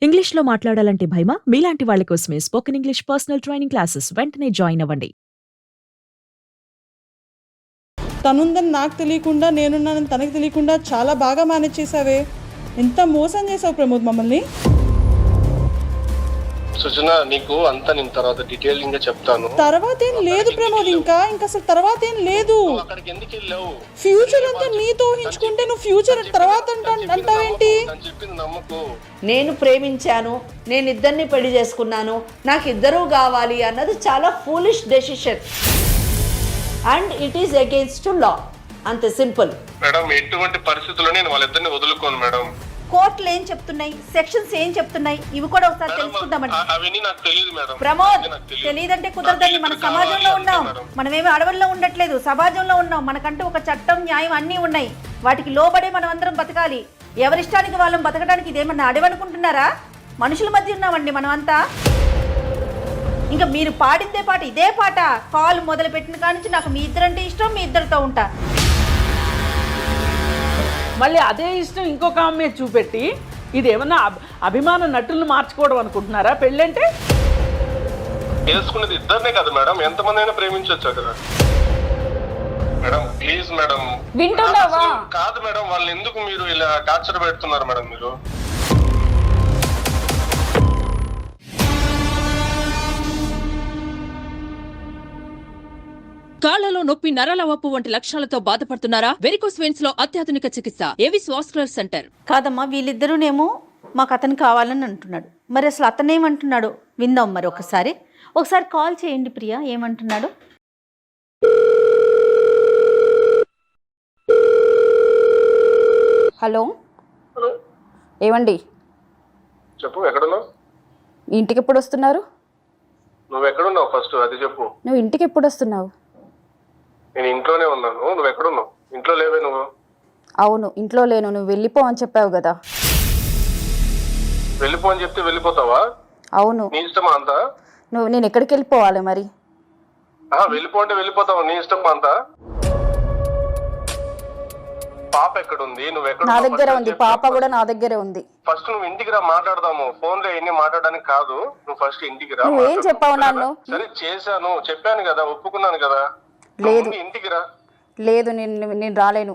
ఇంగ్లీష్‌లో మాట్లాడాలంటే భయమా? మీలాంటి వాళ్ళ కోసమే spoken English personal training classes వెంటనే జాయిన్ అవ్వండి. తనుందని నాకు తెలియకుండా నేనున్నానని తనకు తెలియకుండా చాలా బాగా మేనేజ్ చేసావే. ఎంత మోసం చేసావు ప్రమోద్ మమ్మల్ని. సుజన నీకు అంతా నేను తర్వాత డీటెయిలింగ్ గా చెప్తాను. తర్వాత ఏం లేదు ప్రమోద్, ఇంకా అసలు తర్వాత ఏం లేదు. అక్కడికి ఎందుకు వెళ్ళావు? ఫ్యూచర్ అంతా నీతో ఊహించుకుంటే నువ్వు ఫ్యూచర్ తర్వాత అంటావేంటి? చెప్పింది నమ్మకు. నేను ప్రేమించాను, నేను ఇద్దరిని పెళ్లి చేసుకున్నాను, నాకు ఇద్దరూ కావాలి అన్నది చాలా foolish decision and it is against law. అంతే సింపుల్. మేడం ఎటువంటి పరిస్థితుల్లో నేను వాళ్ళిద్దరిని వదులుకోను మేడం. కోర్టులు ఏం చెప్తున్నాయి, సెక్షన్స్ ఏం చెప్తున్నాయి, ఇవి కూడా ఒకసారి తెలుసుకుందామండి. అవన్నీ నాకు తెలియదు మేడం. ప్రమోద్, తెలియదంటే కుదరదండి. మన సమాజంలో ఉన్నాం, మనమేమి అడవుల్లో ఉండట్లేదు, సమాజంలో ఉన్నాం. మనకంటూ ఒక చట్టం, న్యాయం అన్నీ ఉన్నాయి. వాటికి లోబడే మనం అందరం బతకాలి. ఎవరిష్టానికి వాళ్ళం బతకడానికి ఇదేమన్నా అడవనుకుంటున్నారా? మనుషుల మధ్య ఉన్నామండి మనమంతా. ఇంకా మీరు పాడిందే పాట, ఇదే పాట. కాల్ మొదలు పెట్టిన కానించి నాకు మీ ఇద్దరంటే ఇష్టం, మీ ఇద్దరితో ఉంటా. మళ్ళీ అదే ఇష్టం ఇంకొక ఆమె చూపెట్టి ఇదేమన్నా అభిమాన నటులను మార్చుకోవడం అనుకుంటున్నారా? పెళ్ళంటే చేసుకునేది ఇద్దరినే కదా మేడం, ఎంతమంది అయినా ప్రేమించవచ్చు కదా మేడం. ప్లీజ్ మేడం, వింటున్నావా? కాదు మేడం, వాళ్ళని ఎందుకు మీరు ఇలా టార్చర్ పెడుతున్నారు మేడం మీరు? కాళ్లలో నొప్పి, నరాల వాపు వంటి లక్షణాలతో బాధపడుతున్నారా? వెరికోస్ వెయిన్స్ లో అత్యాధునిక చికిత్స ఏవిస్ వాస్కులర్ సెంటర్. కాదమ్మా, వీళ్ళిద్దరూనేమో మాకు అతను కావాలని అంటున్నాడు. మరి అసలు అతనేమంటున్నాడు విందాం. మరి ఒకసారి కాల్ చేయండి ప్రియా, ఏమంటున్నాడు. హలో, హలో ఏమండి? చెప్పు, ఎక్కడున్నావు? ఇంటికి ఎప్పుడు వస్తున్నారు? నువ్వు ఎక్కడున్నావు ఫస్ట్ అది చెప్పు. నువ్వు ఇంటికి ఎప్పుడు వస్తున్నావు? నేను ఇంట్లోనే ఉన్నాను. నువ్వు ఎక్కడున్నావు? ఇంట్లో లేవే నువ్వు? అవును, ఇంట్లో లేను. నువ్వు వెళ్ళిపో అని చెప్పావు కదా. వెళ్ళిపో అని చెప్తే వెళ్ళిపోతావా? అవును. నీ ఇష్టమా అంతా? నేను ఎక్కడికి వెళ్ళిపోవాలి మరి? వెళ్ళిపో అంటే వెళ్ళిపోతావా? నీ ఇష్టమా అంతా? పాప ఎక్కడుంది? నువ్వు ఎక్కడ? నా దగ్గర ఉంది, పాప కూడా నా దగ్గరే ఉంది. ఫస్ట్ నువ్వు ఇంటికి రా, మాట్లాడదాము. ఫోన్ లో ఎన్ని మాట్లాడడానికి కాదు, నువ్వు ఫస్ట్ ఇంటికి రా. నువ్వేం చెప్పావు నన్ను? సరే చేశాను, చెప్పాను కదా, ఒప్పుకున్నాను కదా. లేదు, ఇంటికి రా. లేదు, నేను రాలేను.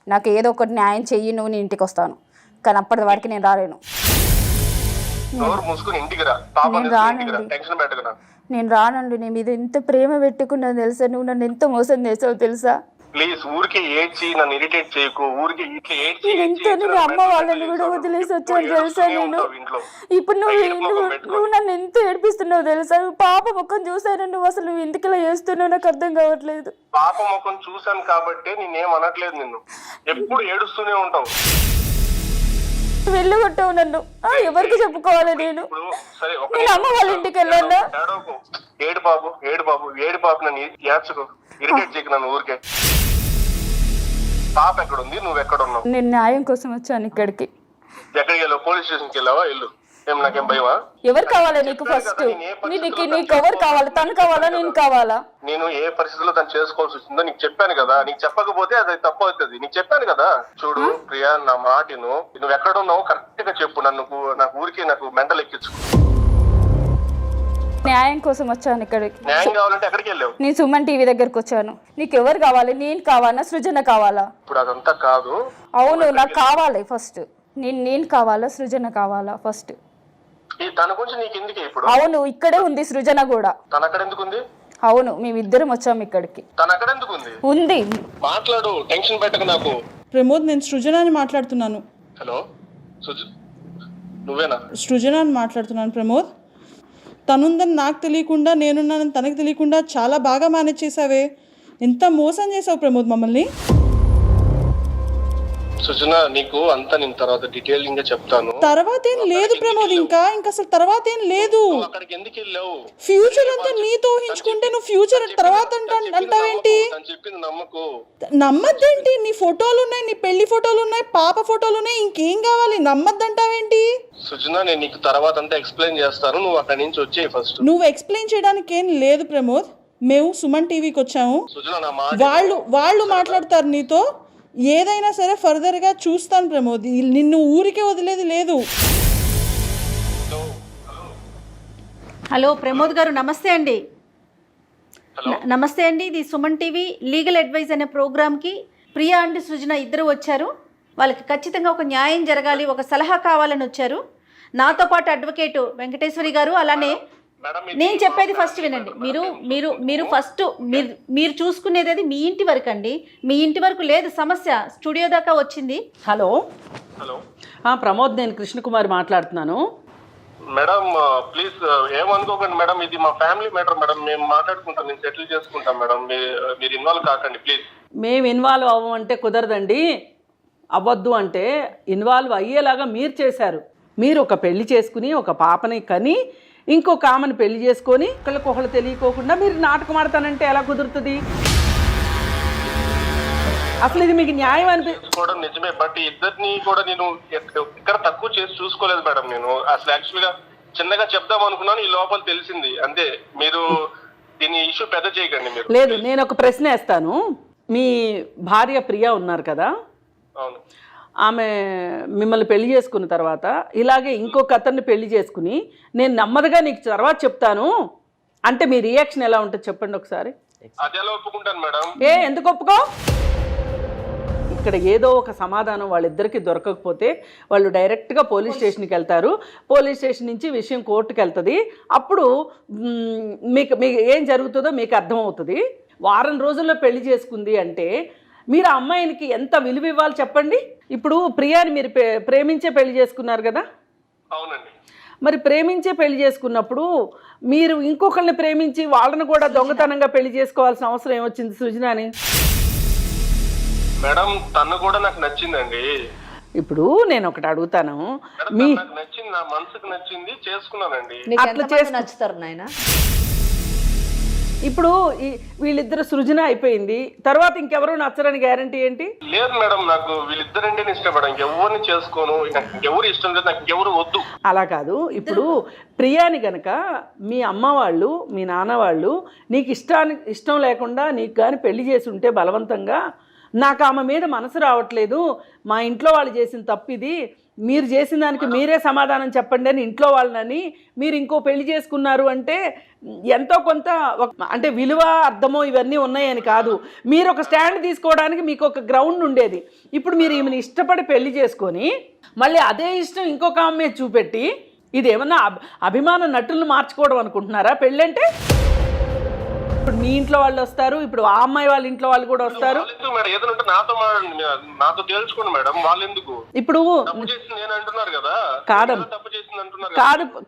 నాకు ఏదో ఒకటి న్యాయం చెయ్యి, నువ్వు నేను ఇంటికి వస్తాను. కానీ అప్పటి వరకు నేను రాలేను. నోరు మూసుకుని ఇంటికి రా. పాప టెన్షన్ పెట్టకురా. నేను రానండి. నీ మీద ఎంత ప్రేమ పెట్టుకున్నా తెలుసా? నువ్వు నన్ను ఎంత మోసం చేసావు తెలుసా? ప్లీజ్ ఊరికే ఏడ్చి నన్ను ఇరిటేట్ చేయకు. ఊరికే ఇట్లా ఏడ్చి నేను అమ్మ వాళ్ళని కూడా వదిలేసి వచ్చాను తెలుసా? నేను ఇప్పుడు నువ్వు నన్ను ఎంత ఏడిపిస్తున్నావు తెలుసా? పాప ముఖం చూసాను. నువ్వు అసలు నువ్వు ఎందుకు ఇలా చేస్తున్నావు నాకు అర్థం కావట్లేదు. పాప ముఖం చూసాను కాబట్టి నేనేం అనట్లేదు. నిన్ను ఎప్పుడు ఏడుస్తూనే ఉంటావు. వెళ్ళగొట్టావు నన్ను. ఎవరికి చెప్పుకోవాలి నేను? నేను అమ్మ వాళ్ళ ఇంటికి వెళ్ళాను. ఏడు బాబు, ఏడు బాబు, ఏడు బాబు, నన్ను ఏడ్చుకో, ఇరిటేట్ చేయకు నన్ను ఊరికే. పాప ఎక్కడుంది? నువ్వు ఎక్కడ ఉన్నావు? నేను న్యాయం కోసం వచ్చాను ఇక్కడికి. ఎక్కడికి వెళ్ళావు? పోలీస్ స్టేషన్కి వెళ్ళావా? వెళ్ళు. ఏం నాకేం భయమా? ఎవరు కావాలి నీకు? ఫస్ట్ నీకు ఎవరు కావాలి? తను కావాలా నేను కావాలా? నేను ఏ పరిస్థితుల్లో తను చేసుకోవాల్సి వచ్చిందో నీకు చెప్పాను కదా. నీకు చెప్పకపోతే అది తప్పు అవుతుంది. నీకు చెప్పాను కదా. చూడు ప్రియా, నా మాటను, నువ్వు ఎక్కడ ఉన్నావు కరెక్ట్ గా చెప్పు. నాకు ఊరికే నాకు మెంటల్ ఎక్కించుకో. న్యాయం కోసం వచ్చాను ఇక్కడికి. న్యాయం కావాలంటే ఎక్కడికి వెళ్ళావు? నేను సుమన్ టీవీ దగ్గరకు వచ్చాను. నీకు ఎవరు కావాలి? నేను కావాలా, సృజన కావాలా? ఇప్పుడు అదంతా కాదు. అవును, నాకు కావాలి ఫస్ట్. నేను కావాలా, సృజన కావాలా ఫస్ట్? తన గురించి నీకు ఎందుకు ఇప్పుడు? అవును, ఇక్కడే ఉంది సృజన కూడా. తన అక్కడ ఎందుకు ఉంది? అవును, మేమిద్దరం వచ్చాము ఇక్కడికి. తన అక్కడ ఎందుకు ఉంది? ఉంది. మాట్లాడు, టెన్షన్ పెట్టకు నాకు. ప్రమోద్, నేను సృజన అని మాట్లాడుతున్నాను. హలో, నువ్వేనా? సృజన అని మాట్లాడుతున్నాను ప్రమోద్. తనుందని నాకు తెలియకుండా నేనున్నానని తనకు తెలియకుండా చాలా బాగా మేనేజ్ చేసావే. ఎంత మోసం చేసావు ప్రమోద్ మమ్మల్ని. సుజన నీకు అంతా నేను తర్వాత డీటెయిలింగ్ గా చెప్తాను. తర్వాత ఏం లేదు ప్రమోద్, ఇంకా అసలు తర్వాత ఏం లేదు. అక్కడికి ఎందుకు వెళ్ళావు? ఫ్యూచర్ అంతా నీతో ఊహించుకుంటే నువ్వు ఫ్యూచర్ తర్వాత అంటావేంటి? చెప్పింది నమ్మకు. నమ్మద్దేంటి? నీ ఫోటోలు ఉన్నాయి, నీ పెళ్లి ఫోటోలు ఉన్నాయి, పాప ఫోటోలు ఉన్నాయి, ఇంకేం కావాలి? నమ్మద్దంటావేంటి? సుజన, నేను నీకు తర్వాత అంతా ఎక్స్ప్లెయిన్ చేస్తాను. నువ్వు అక్కడి నుంచి వచ్చేయి ఫస్ట్. నువ్వు ఎక్స్ప్లెయిన్ చేయడానికి ఏం లేదు ప్రమోద్. మేము సుమన్ టీవీకి వచ్చాము. సుజన, నా మాట వాళ్ళు మాట్లాడతారు నీతో. ఏదైనా సరే ఫర్దర్గా చూస్తాను ప్రమోద్. నిన్ను ఊరికే వదిలేది లేదు. హలో ప్రమోద్ గారు, నమస్తే అండి. నమస్తే అండి. ఇది సుమన్ టీవీ లీగల్ అడ్వైజ్ అనే ప్రోగ్రామ్కి ప్రియా అండ్ సృజన ఇద్దరు వచ్చారు. వాళ్ళకి ఖచ్చితంగా ఒక న్యాయం జరగాలి, ఒక సలహా కావాలని వచ్చారు. నాతో పాటు అడ్వకేట్ వెంకటేశ్వరి గారు. అలానే నేను చెప్పేది ఫస్ట్ వినండి. మీరు ఫస్ట్ మీరు చూసుకునేది అది మీ ఇంటి వరకు అండి. మీ ఇంటి వరకు లేదు సమస్య, స్టూడియో దాకా వచ్చింది. హలో హలో ప్రమోద్, నేను కృష్ణకుమారి మాట్లాడుతున్నాను. మేడం ప్లీజ్ ఏమనుకోకండి మేడం, ఇది మా ఫ్యామిలీ మ్యాటర్ మేడం. మేము మాట్లాడుకుంటాం, మేము సెటిల్ చేసుకుంటాం మేడం. మీరు ఇన్వాల్వ్ కాకండి ప్లీజ్. మేము ఇన్వాల్వ్ అవ్వమంటే కుదరదండి. అవ్వద్దు అంటే ఇన్వాల్వ్ అయ్యేలాగా మీరు చేశారు. మీరు ఒక పెళ్లి చేసుకుని ఒక పాపని కని ఇంకొక ఆమెను పెళ్లి చేసుకొని ఒకళ్ళకొకళ్ళు తెలియకోకుండా మీరు నాటకం ఆడతానంటే ఎలా కుదురుతుంది? అసలు ఇది మీకు న్యాయం కూడా నిజమే, బట్ ఇద్దరిని కూడా నేను ఇక్కడ తక్కువ చేసి చూసుకోలేదు మేడం. నేను అసలు యాక్చువల్ గా చిన్నగా చెప్దాం అనుకున్నాను, ఈ లోపల తెలిసింది అంతే. మీరు దీని ఇష్యూ పెద్ద చేయకండి మీరు. లేదు, నేను ఒక ప్రశ్న వేస్తాను. మీ భార్య ప్రియా ఉన్నారు కదా, అవును. ఆమె మిమ్మల్ని పెళ్లి చేసుకున్న తర్వాత ఇలాగే ఇంకొక అతన్ని పెళ్లి చేసుకుని నేను నెమ్మదిగా నీకు తర్వాత చెప్తాను అంటే మీ రియాక్షన్ ఎలా ఉంటుంది చెప్పండి ఒకసారి. అది ఎలా ఒప్పుకుంటాను మేడం? ఎందుకు ఒప్పుకో? ఇక్కడ ఏదో ఒక సమాధానం వాళ్ళిద్దరికి దొరకకపోతే వాళ్ళు డైరెక్ట్గా పోలీస్ స్టేషన్కి వెళ్తారు. పోలీస్ స్టేషన్ నుంచి విషయం కోర్టుకు వెళ్తుంది. అప్పుడు మీకు ఏం జరుగుతుందో మీకు అర్థమవుతుంది. వారం రోజుల్లో పెళ్లి చేసుకుంది అంటే మీరు ఆ అమ్మాయినికి ఎంత విలువ ఇవ్వాలి చెప్పండి. ఇప్పుడు ప్రియాని మీరు ప్రేమించే పెళ్లి చేసుకున్నారు కదా. అవునండి. మరి ప్రేమించే పెళ్లి చేసుకున్నప్పుడు మీరు ఇంకొకరిని ప్రేమించి వాళ్ళని కూడా దొంగతనంగా పెళ్లి చేసుకోవాల్సిన అవసరం ఏమొచ్చింది సృజనాని? మేడం తను కూడా నాకు నచ్చిందండి. ఇప్పుడు నేను ఒకటి అడుగుతాను, నాకు నచ్చింది, నా మనసుకు నచ్చింది, చేసుకున్నానండి. అట్లా నచ్చుతారు నాయన. ఇప్పుడు వీళ్ళిద్దరు సృజన అయిపోయింది, తర్వాత ఇంకెవరూ నచ్చరని గ్యారంటీ ఏంటి? లేదు మేడం, నాకు వీళ్ళిద్దరంటే ఇష్టం మేడం. ఇంకెవరిని చేసుకోను, నాకు ఇంకెవరు ఇష్టం లేదు, నాకు ఇంకెవరు వద్దు. అలా కాదు. ఇప్పుడు ప్రియాని గనక మీ అమ్మ వాళ్ళు మీ నాన్న వాళ్ళు నీకు ఇష్టం లేకుండా నీకు కానీ పెళ్లి చేసి ఉంటే బలవంతంగా, నాకు ఆమె మీద మనసు రావట్లేదు, మా ఇంట్లో వాళ్ళు చేసిన తప్పు ఇది, మీరు చేసిన దానికి మీరే సమాధానం చెప్పండి అని ఇంట్లో వాళ్ళని మీరు ఇంకో పెళ్లి చేసుకున్నారు అంటే ఎంతో కొంత అంటే విలువ అర్థమో ఇవన్నీ ఉన్నాయని కాదు, మీరు ఒక స్టాండ్ తీసుకోవడానికి మీకు ఒక గ్రౌండ్ ఉండేది. ఇప్పుడు మీరు ఈమెను ఇష్టపడి పెళ్లి చేసుకొని మళ్ళీ అదే ఇష్టం ఇంకొక ఆమె చూపెట్టి ఇది ఏమన్నా అభిమాన నటులను మార్చుకోవడం అనుకుంటున్నారా పెళ్ళంటే? ఇప్పుడు మీ ఇంట్లో వాళ్ళు వస్తారు, ఇప్పుడు ఆ అమ్మాయి వాళ్ళ ఇంట్లో వాళ్ళు కూడా వస్తారు. నాతో తెలుసుకోండి మేడం, వాళ్ళు ఎందుకు ఇప్పుడు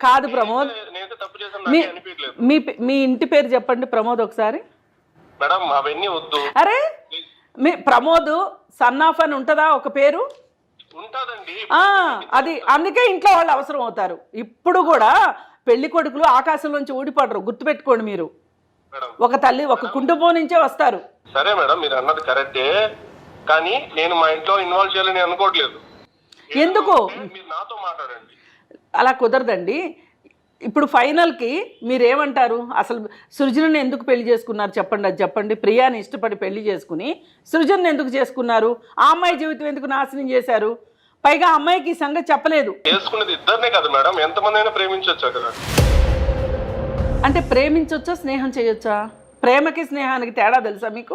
కాదు ప్రమోద్, మీ ఇంటి పేరు చెప్పండి ప్రమోద్ ఒకసారి. మేడం అవన్నీ వద్దు. అరే మీ ప్రమోద్ సన్ ఆఫ్ అని ఉంటుందా ఒక పేరు? ఉంటదండి. అది అందుకే ఇంట్లో వాళ్ళు అవసరం అవుతారు. ఇప్పుడు కూడా పెళ్లి కొడుకులు ఆకాశంలోంచి ఊడిపడరు, గుర్తుపెట్టుకోండి. మీరు ఒక తల్లి ఒక కుటుంబం నుంచే వస్తారు. సరే మేడం, మీరు అన్నది కరెక్టే, కానీ నేను మా ఇంట్లో ఇన్వాల్వ్ చేయాలని అనుకోవట్లేదు. ఎందుకు? మీరు నాతో మాట్లాడండి. అలా కుదరదండి. ఇప్పుడు ఫైనల్కి మీరేమంటారు? అసలు సృజనని ఎందుకు పెళ్లి చేసుకున్నారు చెప్పండి, అది చెప్పండి. ప్రియాని ఇష్టపడి పెళ్లి చేసుకుని సృజనని ఎందుకు చేసుకున్నారు? ఆ అమ్మాయి జీవితం ఎందుకు నాశనం చేశారు? పైగా ఆ అమ్మాయికి ఈ సంగతి చెప్పలేదు. చేసుకునేది ఇద్దరినే కదా మేడం, ఎంతమంది అయినా ప్రేమించొచ్చు కదా. అంటే ప్రేమించొచ్చా స్నేహం చేయొచ్చా? ప్రేమకి స్నేహానికి తేడా తెలుసా మీకు?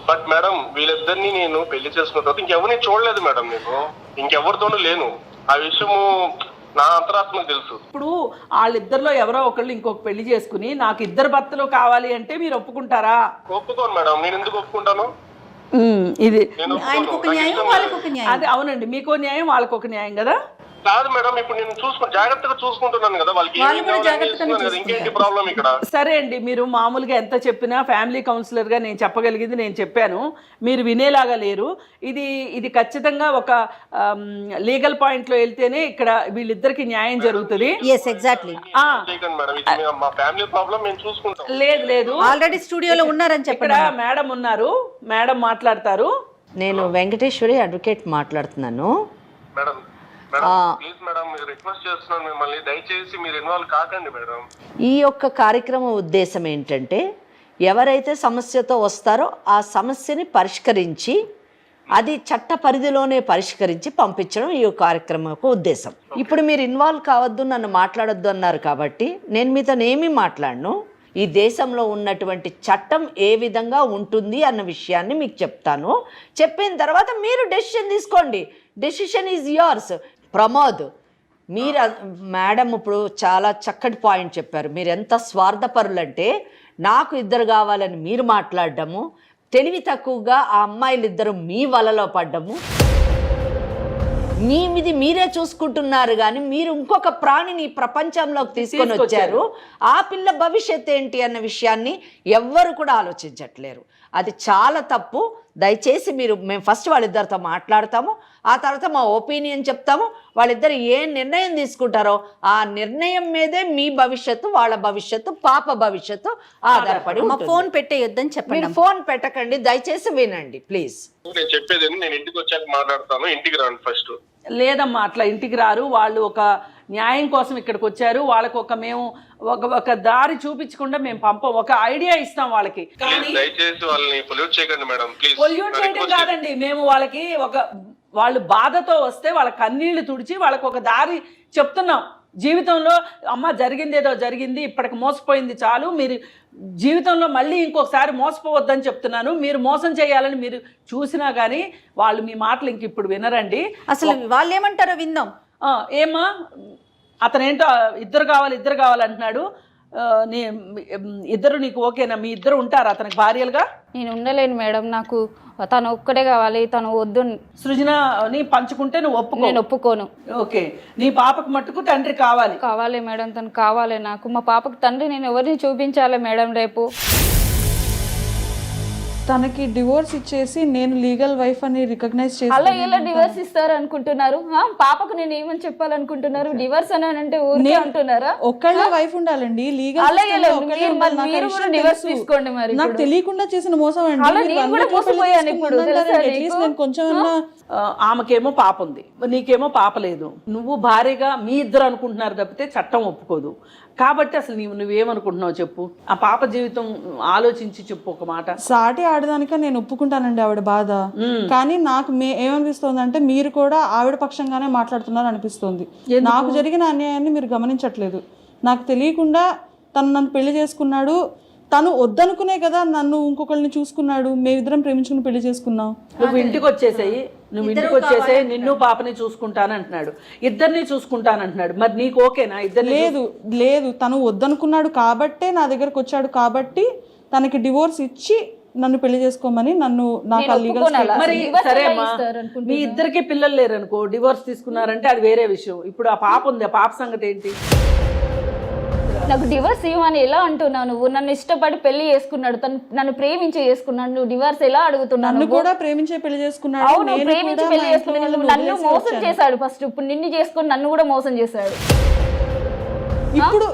బట్ మేడం వీళ్ళిద్దరిని నేను పెళ్లి చేసుకున్న తర్వాత ఇంకెవరిని చూడలేదు మేడం, నేను ఇంకెవరితోనూ లేను. ఆ విషయము నా అంతరాత్మకు తెలుసు. ఇప్పుడు వాళ్ళిద్దరిలో ఎవరో ఒకళ్ళు ఇంకొక పెళ్లి చేసుకుని నాకు ఇద్దరు భర్తలు కావాలి అంటే మీరు ఒప్పుకుంటారా? ఒప్పుకోను మేడం. నేను ఎందుకు ఒప్పుకుంటాను? ఇది అది అవునండి, మీకో న్యాయం వాళ్ళకు ఒక న్యాయం కదా. కాదు మేడం, ఇప్పుడు నేను జాగ్రత్తగా చూసుకుంటున్నాను కదా, వాళ్ళకి ఇంకేంటి ప్రాబ్లం ఇక్కడ? సరే అండి, మీరు మామూలుగా ఎంత చెప్పినా ఫ్యామిలీ కౌన్సిలర్ గా నేను చెప్పగలిగింది నేను చెప్పాను, మీరు వినేలాగా లేరు. ఇది ఖచ్చితంగా ఒక లీగల్ పాయింట్ లో వెళ్తేనే ఇక్కడ వీళ్ళిద్దరికి న్యాయం జరుగుతుంది. లేదు ఆల్రెడీ స్టూడియోలో ఉన్నారని చెప్పారు. మేడం ఉన్నారు, మేడం మాట్లాడతారు. నేను వెంకటేశ్వరి అడ్వకేట్ మాట్లాడుతున్నాను. మేడం ప్లీజ్ మేడం, రిక్వెస్ట్ చేస్తున్నాను మిమ్మల్ని, దయచేసి మీరు ఇన్వాల్వ్ కాకండి మేడం. ఈ యొక్క కార్యక్రమం ఉద్దేశం ఏంటంటే ఎవరైతే సమస్యతో వస్తారో ఆ సమస్యని పరిష్కరించి అది చట్ట పరిధిలోనే పరిష్కరించి పంపించడం ఈ కార్యక్రమం యొక్క ఉద్దేశం. ఇప్పుడు మీరు ఇన్వాల్వ్ కావద్దు, నన్ను మాట్లాడొద్దు అన్నారు కాబట్టి నేను మీతో ఏమీ మాట్లాడను. ఈ దేశంలో ఉన్నటువంటి చట్టం ఏ విధంగా ఉంటుంది అన్న విషయాన్ని మీకు చెప్తాను. చెప్పిన తర్వాత మీరు డెసిషన్ తీసుకోండి. Decision is yours. ప్రమోద్, మీరు మేడం ఇప్పుడు చాలా చక్కటి పాయింట్ చెప్పారు. మీరు ఎంత స్వార్థపరులంటే నాకు ఇద్దరు కావాలని మీరు మాట్లాడడము, తెలివి తక్కువగా ఆ అమ్మాయిలు ఇద్దరు మీ వలలో పడ్డము, మీది మీరే చూసుకుంటున్నారు కానీ మీరు ఇంకొక ప్రాణిని ప్రపంచంలోకి తీసుకొని వచ్చారు. ఆ పిల్ల భవిష్యత్ ఏంటి అన్న విషయాన్ని ఎవ్వరు కూడా ఆలోచించట్లేరు. అది చాలా తప్పు. దయచేసి మేము ఫస్ట్ వాళ్ళిద్దరితో మాట్లాడతాము, ఆ తర్వాత మా ఒపీనియన్ చెప్తాము. వాళ్ళిద్దరు ఏ నిర్ణయం తీసుకుంటారో ఆ నిర్ణయం మీదే మీ భవిష్యత్తు, వాళ్ళ భవిష్యత్తు, పాప భవిష్యత్తు ఆధారపడి ఉంటుంది. ఫోన్ పెట్టేయొద్దని చెప్పండి. మీరు ఫోన్ పెట్టకండి, దయచేసి వినండి ప్లీజ్. నేను చెప్పేది నేను ఇంటికి వచ్చాక మాట్లాడతాను. ఇంటికి రాను ఫస్ట్. లేదమ్మా, అట్లా ఇంటికి రారు. వాళ్ళు ఒక న్యాయం కోసం ఇక్కడికి వచ్చారు. వాళ్ళకు మేము ఒక దారి చూపించకుండా మేము పంపం, ఒక ఐడియా ఇస్తాం వాళ్ళకి. దయచేసి వాళ్ళని పొల్యూట్ చేయకండి మేడం ప్లీజ్. పొల్యూట్ చేయడం కాదండి, మేము వాళ్ళకి వాళ్ళు బాధతో వస్తే వాళ్ళ కన్నీళ్లు తుడిచి వాళ్ళకు ఒక దారి చెప్తున్నాం. జీవితంలో అమ్మ జరిగిందేదో జరిగింది, ఇప్పటికి మోసపోయింది చాలు, మీరు జీవితంలో మళ్ళీ ఇంకొకసారి మోసపోవద్దని చెప్తున్నాను. మీరు మోసం చేయాలని మీరు చూసినా కానీ వాళ్ళు మీ మాటలు ఇంక ఇప్పుడు వినరండి. అసలు వాళ్ళు ఏమంటారో విందాం. ఏమా అతనేంటో ఇద్దరు కావాలి అంటున్నాడు. ఇద్దరు నీకు ఓకేనా? మీ ఇద్దరు ఉంటారా అతనికి భార్యలుగా? నేను ఉండలేను మేడం, నాకు తను ఒక్కడే కావాలి, తను వద్దు. సృజనని పంచుకుంటే నువ్వు నేను ఒప్పుకోను. ఓకే, నీ పాపకు మట్టుకు తండ్రి కావాలి మేడం, తను కావాలి నాకు. మా పాపకు తండ్రి నేను ఎవరిని చూపించాలి మేడం రేపు? తనకి డివోర్స్ ఇచ్చేసి నేను లీగల్ వైఫ్ అని రికగ్నైజ్ చేసి అలా ఎలా డివోర్స్ ఇస్తారు అనుకుంటున్నారు? పాపకు నేను ఏమని చెప్పాలనుకుంటున్నారు? డివోర్స్ అని అంటే ఊరికే అంటున్నారా? ఒక్కళ్ళే వైఫ్ ఉండాలండి, లీగల్ డివోర్స్ తీసుకోండి. మరి నాకు తెలియకుండా చేసిన మోసం అండి. నేను కొంచెం ఆమెకేమో పాప ఉంది, నీకేమో పాప లేదు. నువ్వు భార్యగా మీ ఇద్దరు అనుకుంటున్నారు తప్పితే చట్టం ఒప్పుకోదు. కాబట్టి అసలు నువ్వేమనుకుంటున్నావు చెప్పు? ఆ పాప జీవితం ఆలోచించి చెప్పు ఒక మాట. సాటి ఆడదానిక నేను ఒప్పుకుంటానండి ఆవిడ బాధ, కానీ నాకు ఏమనిపిస్తుంది అంటే మీరు కూడా ఆవిడ పక్షంగానే మాట్లాడుతున్నారు అనిపిస్తుంది. నాకు జరిగిన అన్యాయాన్ని మీరు గమనించట్లేదు. నాకు తెలియకుండా నన్ను పెళ్లి చేసుకున్నాడు, తను వద్దనుకునే కదా నన్ను ఇంకొకరిని చూసుకున్నాడు. మేమిద్దరం ప్రేమించుకుని పెళ్లి చేసుకున్నాం. నువ్వు ఇంటికి వచ్చేసాయి, నిన్ను పాపని చూసుకుంటానంటున్నాడు, ఇద్దరిని చూసుకుంటానంటున్నాడు. మరి నీకు ఓకేనా? ఇద్దరు లేదు తను వద్దనుకున్నాడు కాబట్టే నా దగ్గరకు వచ్చాడు, కాబట్టి తనకి డివోర్స్ ఇచ్చి నన్ను పెళ్లి చేసుకోమని నాకు మరి సరే అమ్మా, మీ ఇద్దరికి పిల్లలు లేరు అనుకో, డివోర్స్ తీసుకున్నారంటే అది వేరే విషయం. ఇప్పుడు ఆ పాప ఉంది, ఆ పాప సంగతి ఏంటి? నాకు డివోర్స్ ఇవ్వమని ఎలా అంటున్నావు నువ్వు? నన్ను ఇష్టపడి పెళ్లి చేసుకున్నాడు, నన్ను ప్రేమించి చేసుకున్నాడు, నువ్వు డివోర్స్ ఎలా అడుగుతున్నావు? నన్ను కూడా ప్రేమించే పెళ్లి చేసుకున్నాడు. అవును, ప్రేమించి పెళ్లి చేసుకున్నాడు. నన్ను మోసం చేశాడు ఫస్ట్. ఇప్పుడు నిన్ను చేసుకుని నన్ను కూడా మోసం చేశాడు.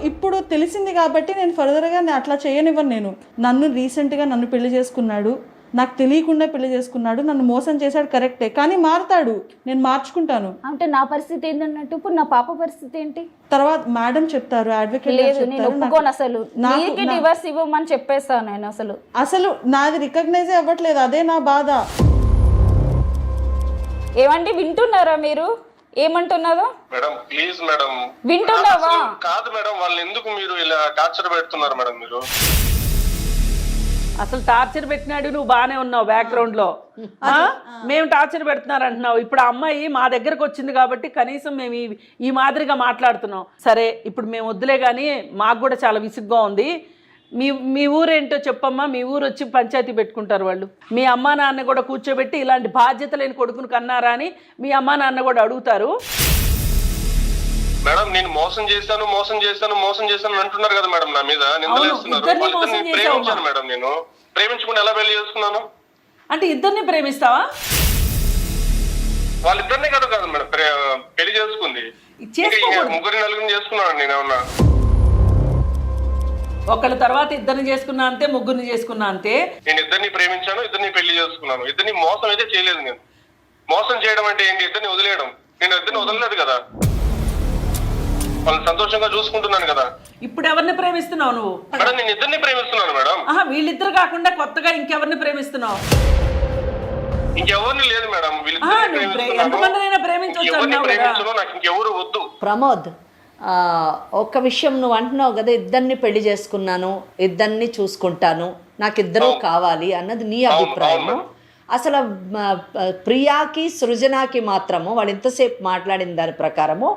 ఇప్పుడు తెలిసింది కాబట్టి నేను ఫర్దర్ గా అట్లా చేయనివ్వను. నన్ను రీసెంట్ గా నన్ను పెళ్లి చేసుకున్నాడు, నాకు తెలియకుండా పెళ్లి చేసుకున్నాడు, నన్ను మోసం చేశాడు కరెక్టే, కానీ మారుతాడు, నేను మార్చుకుంటాను. అంటే నా పరిస్థితి ఏంటన్నట్టు ఇప్పుడు నా పాప పరిస్థితి ఏంటి? తర్వాత మేడం చెప్తారు, అడ్వకేట్ లేదు నేను ఒప్పుకోను. అసలు నీకే డివోర్స్ ఇవ్వమని చెప్పేస్తాను నేను. అసలు నాది రికగ్నైజ్ అవ్వట్లేదు, అదే నా బాధ. ఏమండి వింటున్నారా మీరు? ఏమంటున్నారో మేడం ప్లీజ్ మేడం. వింటున్నావా? కాదు మేడం, వాళ్ళని ఎందుకు మీరు ఇలా టార్చర్ పెడుతున్నారు మేడం? మీరు అసలు టార్చర్ పెట్టినాడు, నువ్వు బాగానే ఉన్నావు బ్యాక్గ్రౌండ్ లో. మేము టార్చర్ పెడుతున్నారు అంటున్నావు. ఇప్పుడు ఆ అమ్మాయి మా దగ్గరకు వచ్చింది కాబట్టి కనీసం మేము ఈ మాదిరిగా మాట్లాడుతున్నాం. సరే ఇప్పుడు మేము వద్దులే కానీ మాకు కూడా చాలా విసుగ్గా ఉంది. మీ ఊరేంటో చెప్పమ్మా. మీ ఊరు వచ్చి పంచాయతీ పెట్టుకుంటారు వాళ్ళు. మీ అమ్మా నాన్న కూడా కూర్చోబెట్టి ఇలాంటి బాధ్యత లేని కొడుకును కన్నారా అని మీ అమ్మా నాన్న కూడా అడుగుతారు. మేడం నేను మోసం చేశాను అంటున్నారు కదా మేడం, నా మీద నిందలేస్తున్నారు. ప్రేమించాను మేడం, నేను ప్రేమించుకుంటే ఎలా పెళ్లి చేసుకున్నాను? అంటే ఇద్దరిని ప్రేమిస్తావా? వాళ్ళిద్దరిని కాదు మేడం పెళ్లి చేసుకుంది, ముగ్గురిని నలుగురిని చేసుకున్నాను నేను. ఏమన్నా ఒకళ్ళ తర్వాత ఇద్దరిని చేసుకున్నా అంతే, ముగ్గురిని చేసుకున్నా అంతే. నేను ఇద్దరిని ప్రేమించాను, ఇద్దరిని పెళ్లి చేసుకున్నాను. ఇద్దరిని మోసం అయితే చేయలేదు. నేను మోసం చేయడం అంటే ఏంటి? ఇద్దరిని వదిలేయడం. నేను ఇద్దరిని వదలలేదు కదా, వాళ్ళని సంతోషంగా చూసుకుంటున్నాను కదా. ఇప్పుడు ఎవరిని ప్రేమిస్తున్నావు నువ్వు? మేడం నేను ఇద్దరిని ప్రేమిస్తున్నాను మేడం. వీళ్ళిద్దరు కాకుండా కొత్తగా ఇంకెవరిని ప్రేమిస్తున్నావు? ఇంకెవరిని లేదు మేడం. ఎంతమందినైనా ప్రేమించవచ్చు అన్నావు కదా. నాకు ఇంకెవరు వద్దు. ప్రమోద్, ఒక్క విషయం నువ్వు అంటున్నావు కదా, ఇద్దరిని పెళ్లి చేసుకున్నాను, ఇద్దరిని చూసుకుంటాను, నాకు ఇద్దరు కావాలి అన్నది నీ అభిప్రాయము. అసలు ప్రియాకి సృజనాకి మాత్రము వాళ్ళు ఇంతసేపు మాట్లాడిన దాని ప్రకారము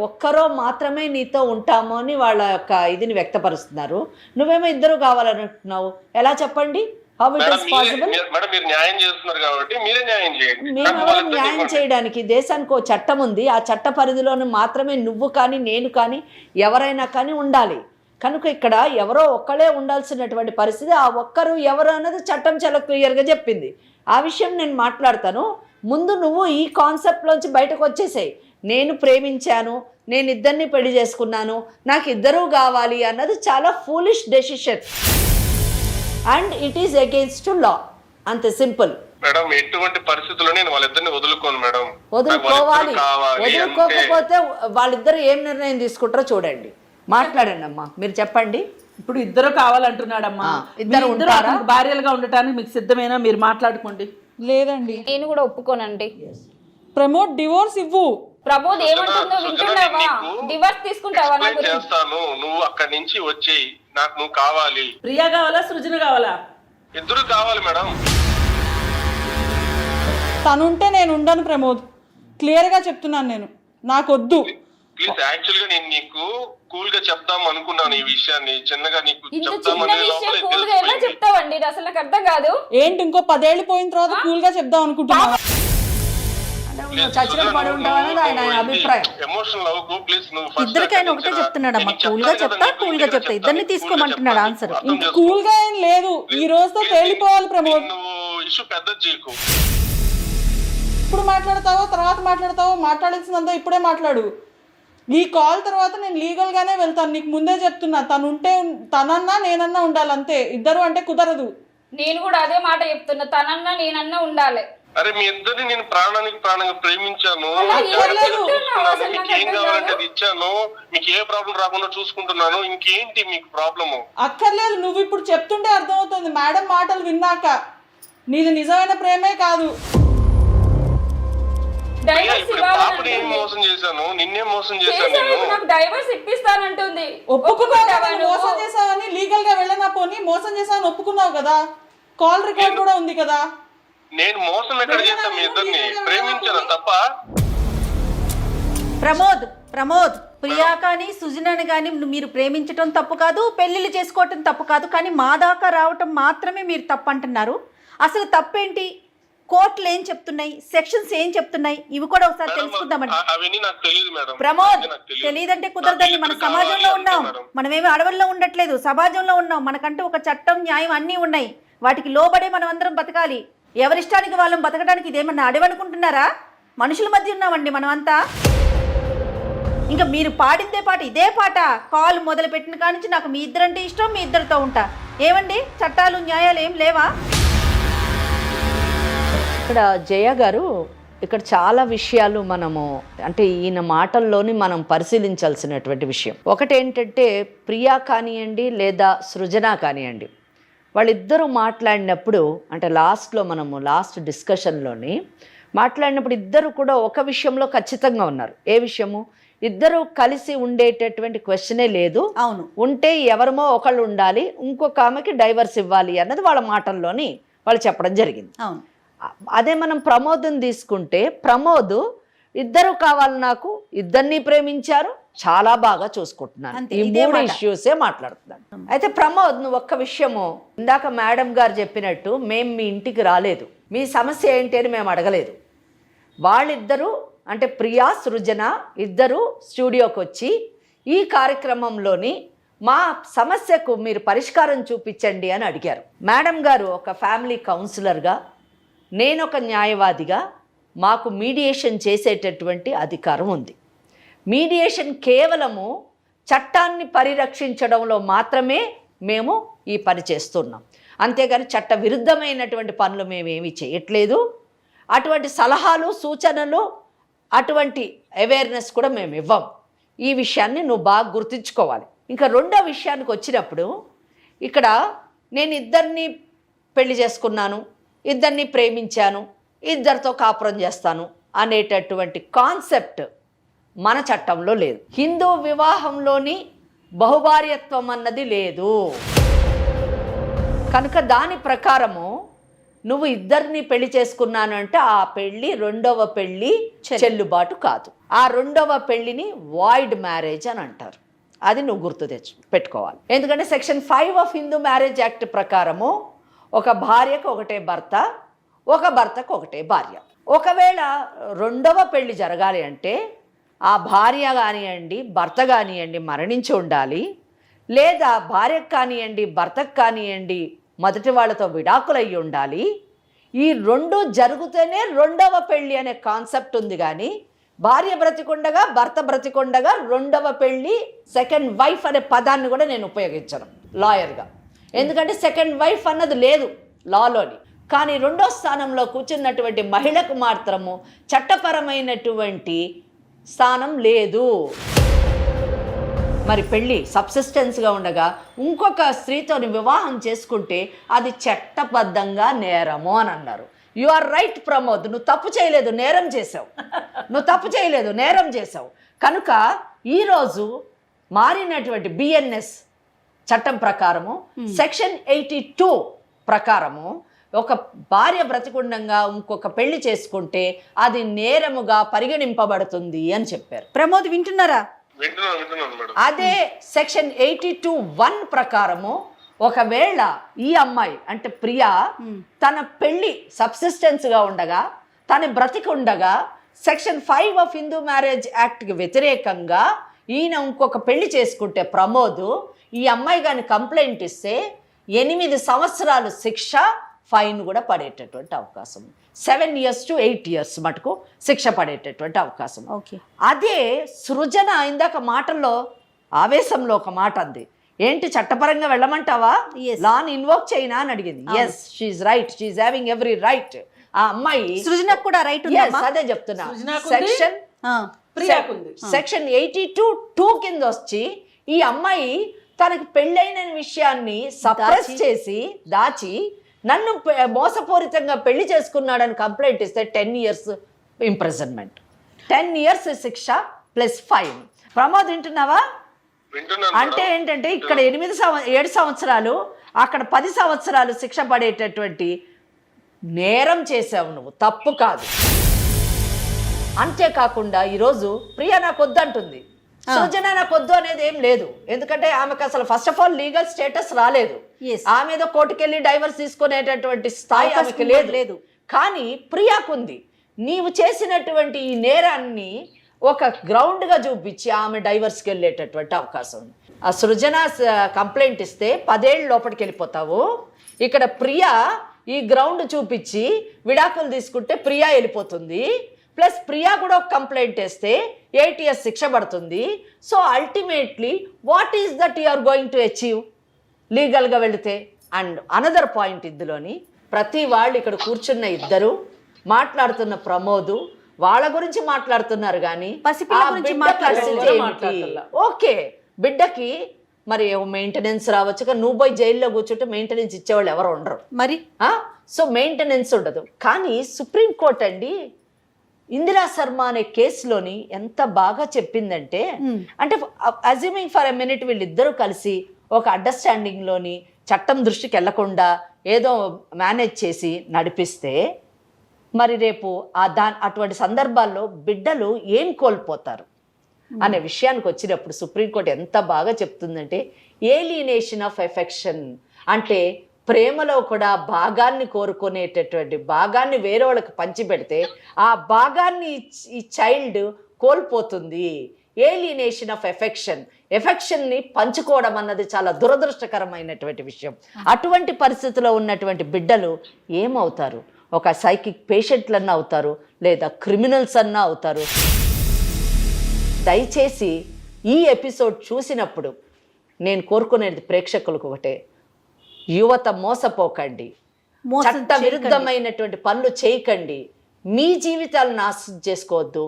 ఒక్కరో మాత్రమే నీతో ఉంటాము అని వాళ్ళ యొక్క ఇదిని వ్యక్తపరుస్తున్నారు. నువ్వేమో ఇద్దరు కావాలంటున్నావు, ఎలా చెప్పండి? How it is possible? మీరు న్యాయం చేస్తున్నారు కాబట్టి మీరే న్యాయం చేయండి. మేము న్యాయం చేయడానికి దేశానికి ఓ చట్టం ఉంది. ఆ చట్ట పరిధిలోనే మాత్రమే నువ్వు కానీ నేను కానీ ఎవరైనా కానీ ఉండాలి. కనుక ఇక్కడ ఎవరో ఒక్కడే ఉండాల్సినటువంటి పరిస్థితి. ఆ ఒక్కరు ఎవరు అన్నది చట్టం చాలా క్లియర్గా చెప్పింది. ఆ విషయం నేను మాట్లాడతాను. ముందు నువ్వు ఈ కాన్సెప్ట్లోంచి బయటకు వచ్చేసాయి. నేను ప్రేమించాను, నేను ఇద్దరిని పెళ్లి చేసుకున్నాను, నాకు ఇద్దరూ కావాలి అన్నది చాలా foolish decision and it is against to law. అంతే సింపుల్. మేడం ఎటువంటి పరిస్థితుల్లో నేను వాళ్ళిద్దరిని వదులుకోను మేడం. వదులుకోవాలి. వదులుకోకపోతే వాళ్ళిద్దరు ఏం నిర్ణయం తీసుకుంటారో చూడండి. మాట్లాడండి అమ్మా, మీరు చెప్పండి. ఇప్పుడు ఇద్దరు కావాలంటున్నాడమ్మా. ఇద్దరు భార్యలుగా ఉండటానికి మీకు సిద్ధమేనా? మీరు మాట్లాడుకోండి. లేదండి, నేను కూడా ఒప్పుకోనండి. ప్రమోద్ డివోర్స్ ఇవ్వు. ప్రమోద్ ఏమంటుందో వింటున్నావా? డివోర్స్ తీసుకుంటావా? చేస్తాను, నువ్వు అక్కడి నుంచి వచ్చేయి, నాకు నువ్వు కావాలి. ప్రియా కావాలా, సృజన కావాలా? ఇద్దరు కావాలి మేడం. తనుంటే నేను ఉండను ప్రమోద్, క్లియర్గా చెప్తున్నాను. నేను నాకొద్దు. ప్లీజ్, యాక్చువల్ గా నేను నీకు కూల్ గా చెప్దాం అనుకున్నాను ఈ విషయాన్ని. చిన్నగా నీకు చెప్తావండి, అసలు నాకు అర్థం కాదు. ఏంటి ఇంకో 10 ఏళ్ళు పోయిన తర్వాత కూల్ గా చెప్దాం అనుకుంటున్నాను. చచ్చిన పడి ఉంటావని ఆయన అభిప్రాయం. ఎమోషనల్ అవ్వకు ప్లీజ్. నువ్వు ఇద్దరికైనా ఒకటే చెప్తున్నాడు అమ్మ, కూల్ గా చెప్తా, కూల్ గా చెప్తా, ఇద్దరిని తీసుకోమంటున్నాడు ఆన్సర్. ఇంక కూల్ గా ఏం లేదు, ఈ రోజుతో తేలిపోవాలి ప్రమోద్. నువ్వు ఇష్యూ పెద్ద చేయకు. ఇప్పుడు మాట్లాడతావో తర్వాత మాట్లాడతావో, మాట్లాడాల్సిందంతా ఇప్పుడే మాట్లాడు. ఈ కాల్ తర్వాత నేను లీగల్ గానే వెళ్తాను, నీకు ముందే చెప్తున్నా. తనుంటే తనన్నా నేనన్నా ఉండాలి, అంతే. ఇద్దరు అంటే కుదరదు. నేను కూడా అదే మాట చెప్తున్నా, తనన్నా నేనన్నా ఉండాలి. అరే మీ ఇద్దరిని నేను ప్రాణానికి ప్రాణంగా ప్రేమించాను. మీకు ఏం కావాలంటే అది ఇచ్చాను. మీకు ఏ ప్రాబ్లం రాకుండా చూసుకుంటున్నాను. ఇంకేంటి మీకు ప్రాబ్లము? అక్కర్లేదు, నువ్వు ఇప్పుడు చెప్తుంటే అర్థమవుతుంది. మేడం మాటలు విన్నాక నీది నిజమైన ప్రేమే కాదు. మోసం చేశాను, నిన్నే మోసం చేశాను. డైవర్స్ ఇప్పిస్తానంటుంది. ఒప్పుకున్నావు, మోసం చేసావని లీగల్ గా వెళ్ళనా పోనీ. మోసం చేసావని ఒప్పుకున్నావు కదా, కాల్ రికార్డ్ కూడా ఉంది కదా. నేను మోసం ఎక్కడ చేశాను? మీ ఇద్దరిని ప్రేమించాను తప్ప. ప్రమోద్ ప్రియా కానీ సుజనాని కానీ మీరు ప్రేమించటం తప్పు కాదు, పెళ్లిళ్ళు చేసుకోవటం తప్పు కాదు. కానీ మా దాకా రావటం మాత్రమే మీరు తప్పు అంటున్నారు. అసలు తప్పేంటి? కోర్టులు ఏం చెప్తున్నాయి, సెక్షన్స్ ఏం చెప్తున్నాయి, ఇవి కూడా ఒకసారి తెలుసుకుందామండి. ప్రమోద్, తెలియదంటే కుదరదండి. మన సమాజంలో ఉన్నాం, మనమేమి అడవుల్లో ఉండట్లేదు, సమాజంలో ఉన్నాం. మనకంటూ ఒక చట్టం, న్యాయం అన్నీ ఉన్నాయి. వాటికి లోబడే మనం అందరం బతకాలి. ఎవరిష్టానికి వాళ్ళం బతకడానికి ఇదేమన్నా అడవి అనుకుంటున్నారా? మనుషుల మధ్య ఉన్నామండి మనం అంతా. ఇంకా మీరు పాడిందే పాట, ఇదే పాట. కాల్ మొదలు పెట్టిన కాడి నుంచి నాకు మీ ఇద్దరంటే ఇష్టం, మీ ఇద్దరితో ఉంటా. ఏమండి, చట్టాలు న్యాయాలు ఏం లేవా? ఇక్కడ జయ గారు, ఇక్కడ చాలా విషయాలు మనము అంటే ఈయన మాటల్లోని మనం పరిశీలించాల్సినటువంటి విషయం ఒకటి ఏంటంటే, ప్రియా కానివ్వండి లేదా సృజన కానివ్వండి, వాళ్ళిద్దరూ మాట్లాడినప్పుడు అంటే లాస్ట్ డిస్కషన్లోని మాట్లాడినప్పుడు ఇద్దరు కూడా ఒక విషయంలో ఖచ్చితంగా ఉన్నారు. ఏ విషయము? ఇద్దరు కలిసి ఉండేటటువంటి క్వశ్చనే లేదు. అవును, ఉంటే ఎవరమో ఒకళ్ళు ఉండాలి, ఇంకొక ఆమెకి డైవర్స్ ఇవ్వాలి అన్నది వాళ్ళ మాటల్లోని వాళ్ళు చెప్పడం జరిగింది. అవును. అదే మనం ప్రమోద్ని తీసుకుంటే, ప్రమోద్ ఇద్దరు కావాలి, నాకు ఇద్దరిని ప్రేమించారు, చాలా బాగా చూసుకుంటున్నాను, ఈ 3 ఇష్యూసే మాట్లాడుతున్నాను. అయితే ప్రమోద్, నువ్వు ఒక్క విషయము, ఇందాక మేడం గారు చెప్పినట్టు మేము మీ ఇంటికి రాలేదు, మీ సమస్య ఏంటి అని మేము అడగలేదు. వాళ్ళిద్దరూ అంటే ప్రియా సృజన ఇద్దరు స్టూడియోకి వచ్చి ఈ కార్యక్రమంలోని మా సమస్యకు మీరు పరిష్కారం చూపించండి అని అడిగారు. మేడం గారు ఒక ఫ్యామిలీ కౌన్సిలర్గా, నేను ఒక న్యాయవాదిగా మాకు మీడియేషన్ చేసేటటువంటి అధికారం ఉంది. మీడియేషన్ కేవలము చట్టాన్ని పరిరక్షించడంలో మాత్రమే మేము ఈ పని చేస్తున్నాం, అంతేగాని చట్ట విరుద్ధమైనటువంటి పనులు మేమేమీ చేయట్లేదు. అటువంటి సలహాలు, సూచనలు, అటువంటి అవేర్నెస్ కూడా మేము ఇవ్వం. ఈ విషయాన్ని నువ్వు బాగా గుర్తుంచుకోవాలి. ఇంకా రెండో విషయానికి వచ్చినప్పుడు, ఇక్కడ నేను ఇద్దరిని పెళ్లి చేసుకున్నాను, ఇద్దరిని ప్రేమించాను, ఇద్దరితో కాపురం చేస్తాను అనేటటువంటి కాన్సెప్ట్ మన చట్టంలో లేదు. హిందూ వివాహంలోని బహుభార్యత్వం అన్నది లేదు. కనుక దాని ప్రకారము నువ్వు ఇద్దరిని పెళ్లి చేసుకున్నాను అంటే ఆ పెళ్లి రెండవ పెళ్లి చెల్లుబాటు కాదు. ఆ రెండవ పెళ్లిని వాయిడ్ మ్యారేజ్ అని అంటారు. అది నువ్వు గుర్తు పెట్టుకోవాలి. ఎందుకంటే section 5 of Hindu marriage act ప్రకారము ఒక భార్యకు ఒకటే భర్త, ఒక భర్తకు ఒకటే భార్య. ఒకవేళ రెండవ పెళ్లి జరగాలి అంటే ఆ భార్య కానివ్వండి, భర్త కానివ్వండి మరణించి ఉండాలి, లేదా భార్యకు కానివ్వండి, భర్తకు కానివ్వండి మొదటి వాళ్ళతో విడాకులయ్యి ఉండాలి. ఈ రెండు జరిగితేనే రెండవ పెళ్ళి అనే కాన్సెప్ట్ ఉంది. కానీ భార్య బ్రతికుండగా, భర్త బ్రతికుండగా రెండవ పెళ్ళి, సెకండ్ వైఫ్ అనే పదాన్ని కూడా నేను ఉపయోగించను లాయర్గా. ఎందుకంటే సెకండ్ వైఫ్ అన్నది లేదు లాలోని. కానీ రెండో స్థానంలో కూర్చున్నటువంటి మహిళకు మాత్రము చట్టపరమైనటువంటి స్థానం లేదు. మరి పెళ్ళి సబ్సిస్టెన్స్గా ఉండగా ఇంకొక స్త్రీతోని వివాహం చేసుకుంటే అది చట్టబద్ధంగా నేరము అని అన్నారు. యు ఆర్ రైట్ ప్రమోద్, నువ్వు తప్పు చేయలేదు, నేరం చేసావు. నువ్వు తప్పు చేయలేదు, నేరం చేసావు. కనుక ఈరోజు మారినటువంటి బిఎన్ఎస్ చట్టం ప్రకారము సెక్షన్ 82 ప్రకారము ఒక భార్య బ్రతికుండంగా ఇంకొక పెళ్లి చేసుకుంటే అది నేరముగా పరిగణింపబడుతుంది అని చెప్పారు. ప్రమోద్ వింటున్నారా? వింటున్నాను మేడం. అదే సెక్షన్ 82(1) ప్రకారము ఒకవేళ ఈ అమ్మాయి అంటే ప్రియా తన పెళ్లి సబ్సిస్టెన్స్గా ఉండగా, తన బ్రతికుండగా సెక్షన్ 5 ఆఫ్ హిందూ మ్యారేజ్ యాక్ట్కి వ్యతిరేకంగా ఈయన ఇంకొక పెళ్లి చేసుకుంటే ప్రమోద్, ఈ అమ్మాయి కానీ కంప్లైంట్ ఇస్తే 8 సంవత్సరాలు శిక్ష, ఫైన్ కూడా పడేటటువంటి అవకాశం. 7 years to 8 years మటుకు శిక్ష పడేటటువంటి అవకాశం. ఓకే. అదే సృజన ఇందాక మాటల్లో ఆవేశంలో ఒక మాట అంది, ఏంటి చట్టపరంగా వెళ్ళమంటావా, లాని ఇన్వోక్ చేయనా అని అడిగింది. Yes, she's right, she's having every right. ఆ అమ్మాయి సృజనకు కూడా రైట్ ఉంది. అదే చెప్తున్నా. సెక్షన్ 82(2) కింద వచ్చి ఈ అమ్మాయి తనకి పెళ్ళైన విషయాన్ని సప్రెస్ చేసి దాచి నన్ను మోసపూరితంగా పెళ్లి చేసుకున్నాడని కంప్లైంట్ ఇస్తే 10 years ఇంప్రిజన్మెంట్, 10 years శిక్ష ప్లస్ ఫైన్. ప్రమోద్ వింటున్నావా? అంటే ఏంటంటే ఇక్కడ 7 సంవత్సరాలు, అక్కడ 10 సంవత్సరాలు శిక్ష పడేటటువంటి నేరం చేసావు నువ్వు, తప్పు కాదు. అంతేకాకుండా ఈరోజు ప్రియా నాకు వద్దంటుంది, సృజన నాకు వద్దు అనేది ఏం లేదు. ఎందుకంటే ఆమెకు అసలు first of all legal status రాలేదు. ఆమె ఏదో కోర్టుకెళ్ళి డైవర్స్ తీసుకునేటటువంటి స్థాయి ఆమెకు లేదు. కానీ ప్రియాకుంది. నీవు చేసినటువంటి ఈ నేరాన్ని ఒక గ్రౌండ్గా చూపించి ఆమె డైవర్స్కి వెళ్ళేటటువంటి అవకాశం ఉంది. ఆ సృజన కంప్లైంట్ ఇస్తే 10 ఏళ్ళు లోపలికి వెళ్ళిపోతావు. ఇక్కడ ప్రియా ఈ గ్రౌండ్ చూపించి విడాకులు తీసుకుంటే ప్రియా వెళ్ళిపోతుంది. ప్లస్ ప్రియా కూడా ఒక కంప్లైంట్ వేస్తే 8 years శిక్ష పడుతుంది. So ultimately what is that you are going to achieve లీగల్గా వెళితే? అండ్ అనదర్ పాయింట్, ఇందులోని ప్రతి వాళ్ళు ఇక్కడ కూర్చున్న ఇద్దరు మాట్లాడుతున్న ప్రమోదు వాళ్ళ గురించి మాట్లాడుతున్నారు కానీ ఓకే బిడ్డకి మరి మెయింటెనెన్స్ రావచ్చు. కానీ నువ్వు పోయి జైల్లో కూర్చుంటే మెయింటెనెన్స్ ఇచ్చేవాళ్ళు ఎవరు ఉండరు మరి. సో మెయింటెనెన్స్ ఉండదు. కానీ సుప్రీంకోర్టు అండి ఇందిరా శర్మ అనే కేసులోని ఎంత బాగా చెప్పిందంటే, అంటే అజ్యూమింగ్ ఫర్ ఎ మినిట్ వీళ్ళిద్దరూ కలిసి ఒక అండర్స్టాండింగ్లోని చట్టం దృష్టికి వెళ్లకుండా ఏదో మేనేజ్ చేసి నడిపిస్తే మరి రేపు అటువంటి సందర్భాల్లో బిడ్డలు ఏం కోల్పోతారు అనే విషయానికి వచ్చినప్పుడు సుప్రీంకోర్టు ఎంత బాగా చెప్తుందంటే, ఏలినేషన్ ఆఫ్ ఎఫెక్షన్ అంటే ప్రేమలో కూడా భాగాన్ని కోరుకునేటటువంటి భాగాన్ని వేరే వాళ్ళకి పంచిపెడితే ఆ భాగాన్ని ఈ చైల్డ్ కోల్పోతుంది. ఏలినేషన్ ఆఫ్ ఎఫెక్షన్ని పంచుకోవడం అన్నది చాలా దురదృష్టకరమైనటువంటి విషయం. అటువంటి పరిస్థితిలో ఉన్నటువంటి బిడ్డలు ఏమవుతారు? ఒక సైకిక్ పేషెంట్లన్నా అవుతారు, లేదా క్రిమినల్స్ అన్నా అవుతారు. దయచేసి ఈ ఎపిసోడ్ చూసినప్పుడు నేను కోరుకునేది ప్రేక్షకులకు ఒకటే, యువత మోసపోకండి, చట్ట విరుద్ధమైనటువంటి పనులు చేయకండి, మీ జీవితాలను నాశనం చేసుకోవద్దు,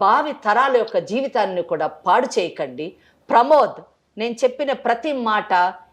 భావి తరాల యొక్క జీవితాన్ని కూడా పాడు చేయకండి. ప్రమోద్, నేను చెప్పిన ప్రతి మాట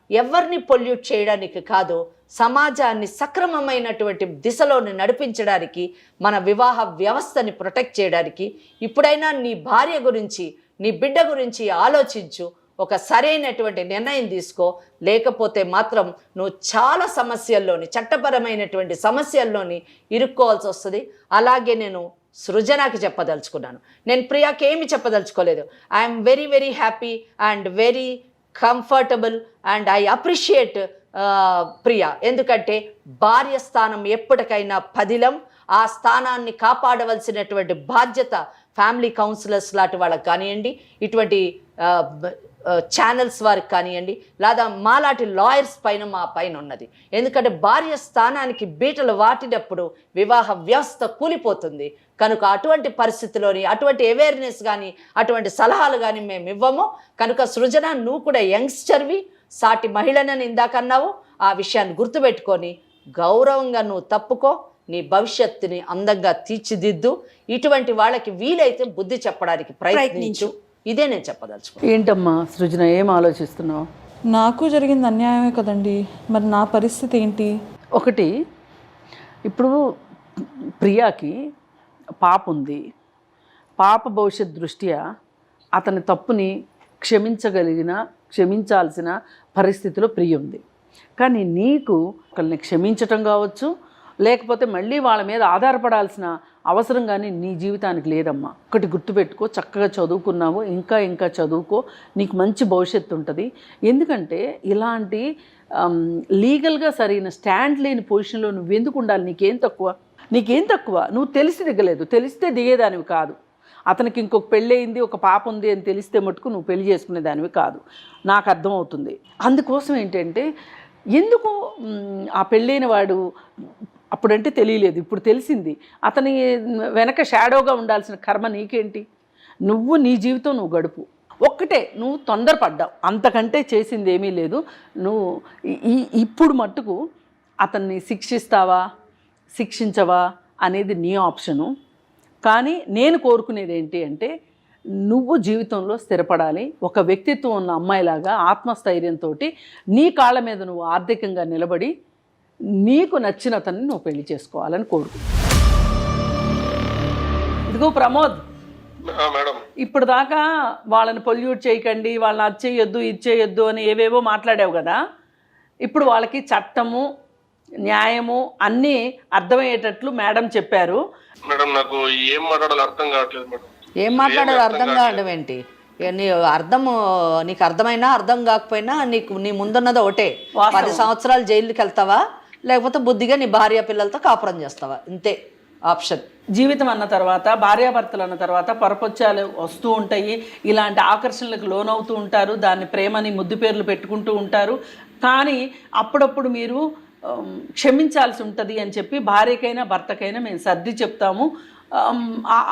ఎవరిని పొల్యూట్ చేయడానికి కాదు, సమాజాన్ని సక్రమమైనటువంటి దిశలోని నడిపించడానికి, మన వివాహ వ్యవస్థని ప్రొటెక్ట్ చేయడానికి ఇప్పుడైనా నీ భార్య గురించి, నీ బిడ్డ గురించి ఆలోచించు, ఒక సరైనటువంటి నిర్ణయం తీసుకో. లేకపోతే మాత్రం నువ్వు చాలా సమస్యల్లోని, చట్టపరమైనటువంటి సమస్యల్లోని ఇరుక్కోవాల్సి వస్తుంది. అలాగే నేను సృజనకి చెప్పదలుచుకున్నాను, నేను ప్రియాకి ఏమి చెప్పదలుచుకోలేదు. I'm very very happy and very comfortable and I appreciate Priya. ఎందుకంటే భార్య స్థానం ఎప్పటికైనా పదిలం. ఆ స్థానాన్ని కాపాడవలసినటువంటి బాధ్యత ఫ్యామిలీ కౌన్సిలర్స్ లాంటి వాళ్ళకి కానివ్వండి, ఇటువంటి ఛానల్స్ వారికి కానివ్వండి, లేదా మాలాంటి లాయర్స్ పైన మా పైన ఉన్నది. ఎందుకంటే భార్య స్థానానికి బీటలు వాటినప్పుడు వివాహ వ్యవస్థ కూలిపోతుంది. కనుక అటువంటి పరిస్థితిలోని అటువంటి అవేర్నెస్ కానీ అటువంటి సలహాలు కానీ మేము ఇవ్వము. కనుక సృజన, నువ్వు కూడా యంగ్స్టర్వి, సాటి మహిళనని ఇందాకన్నావు. ఆ విషయాన్ని గుర్తుపెట్టుకొని గౌరవంగా నువ్వు తప్పుకో, నీ భవిష్యత్తుని అందంగా తీర్చిదిద్దు. ఇటువంటి వాళ్ళకి వీలైతే బుద్ధి చెప్పడానికి ప్రయత్నించు. ఇదే నేను చెప్పదలుచుకో. ఏంటమ్మా సృజన, ఏం ఆలోచిస్తున్నావు? నాకు జరిగింది అన్యాయమే కదండి, మరి నా పరిస్థితి ఏంటి? ఒకటి, ఇప్పుడు ప్రియాకి పాప ఉంది. పాప భవిష్యత్ దృష్ట్యా అతని తప్పుని క్షమించాల్సిన పరిస్థితిలో ప్రియ ఉంది. కానీ నీకు ఒకరిని క్షమించటం కావచ్చు, లేకపోతే మళ్ళీ వాళ్ళ మీద ఆధారపడాల్సిన అవసరం కానీ నీ జీవితానికి లేదమ్మా. ఒకటి గుర్తుపెట్టుకో, చక్కగా చదువుకున్నావు, ఇంకా చదువుకో, నీకు మంచి భవిష్యత్తు ఉంటుంది. ఎందుకంటే ఇలాంటి లీగల్గా సరైన స్టాండ్ లేని పొజిషన్లో నువ్వు ఎందుకు ఉండాలి? నీకేం తక్కువ? నువ్వు తెలిసి దిగలేదు, తెలిస్తే దిగేదానివి కాదు. అతనికి ఇంకొక పెళ్ళి అయింది, ఒక పాప ఉంది అని తెలిస్తే మటుకు నువ్వు పెళ్లి చేసుకునేదానివి కాదు, నాకు అర్థమవుతుంది. అందుకోసం ఏంటంటే, ఎందుకు ఆ పెళ్ళైన వాడు అప్పుడంటే తెలియలేదు, ఇప్పుడు తెలిసింది. అతని వెనక షాడోగా ఉండాల్సిన కర్మ నీకేంటి? నువ్వు నీ జీవితం నువ్వు గడుపు. ఒక్కటే, నువ్వు తొందరపడ్డావు, అంతకంటే చేసింది ఏమీ లేదు. నువ్వు ఇప్పుడు మట్టుకు అతన్ని శిక్షించవా అనేది నీ ఆప్షను. కానీ నేను కోరుకునేది ఏంటి అంటే, నువ్వు జీవితంలో స్థిరపడాలి. ఒక వ్యక్తిత్వం ఉన్న అమ్మాయిలాగా ఆత్మస్థైర్యంతో నీ కాళ్ళ మీద నువ్వు ఆర్థికంగా నిలబడి నీకు నచ్చిన అతన్ని నువ్వు పెళ్లి చేసుకోవాలని కోరుకు. ఇదిగో ప్రమోద్, ఇప్పుడు దాకా వాళ్ళని పొల్యూట్ చేయకండి, వాళ్ళని అది చేయొద్దు ఇది చేయొద్దు అని ఏవేవో మాట్లాడావు కదా. ఇప్పుడు వాళ్ళకి చట్టము, న్యాయము అన్నీ అర్థమయ్యేటట్లు మేడం చెప్పారు. మేడం, నాకు ఏం మాట్లాడాలో అర్థం కావట్లేదు మేడం. ఏం మాట్లాడాలో అర్థం కావడం ఏంటి? నీకు అర్థమైనా అర్థం కాకపోయినా నీ ముందున్నది ఒకటే, 10 సంవత్సరాలు జైలుకి వెళ్తావా, లేకపోతే బుద్ధిగా నీ భార్య పిల్లలతో కాపురం చేస్తావా, ఇంతే ఆప్షన్. జీవితం అన్న తర్వాత, భార్యాభర్తలు అన్న తర్వాత పరపొచ్చాలు వస్తూ ఉంటాయి, ఇలాంటి ఆకర్షణలకు లోనవుతూ ఉంటారు, దాన్ని ప్రేమని ముద్దు పేర్లు పెట్టుకుంటూ ఉంటారు. కానీ అప్పుడప్పుడు మీరు క్షమించాల్సి ఉంటుంది అని చెప్పి భార్యకైనా భర్తకైనా మేము సర్ది చెప్తాము.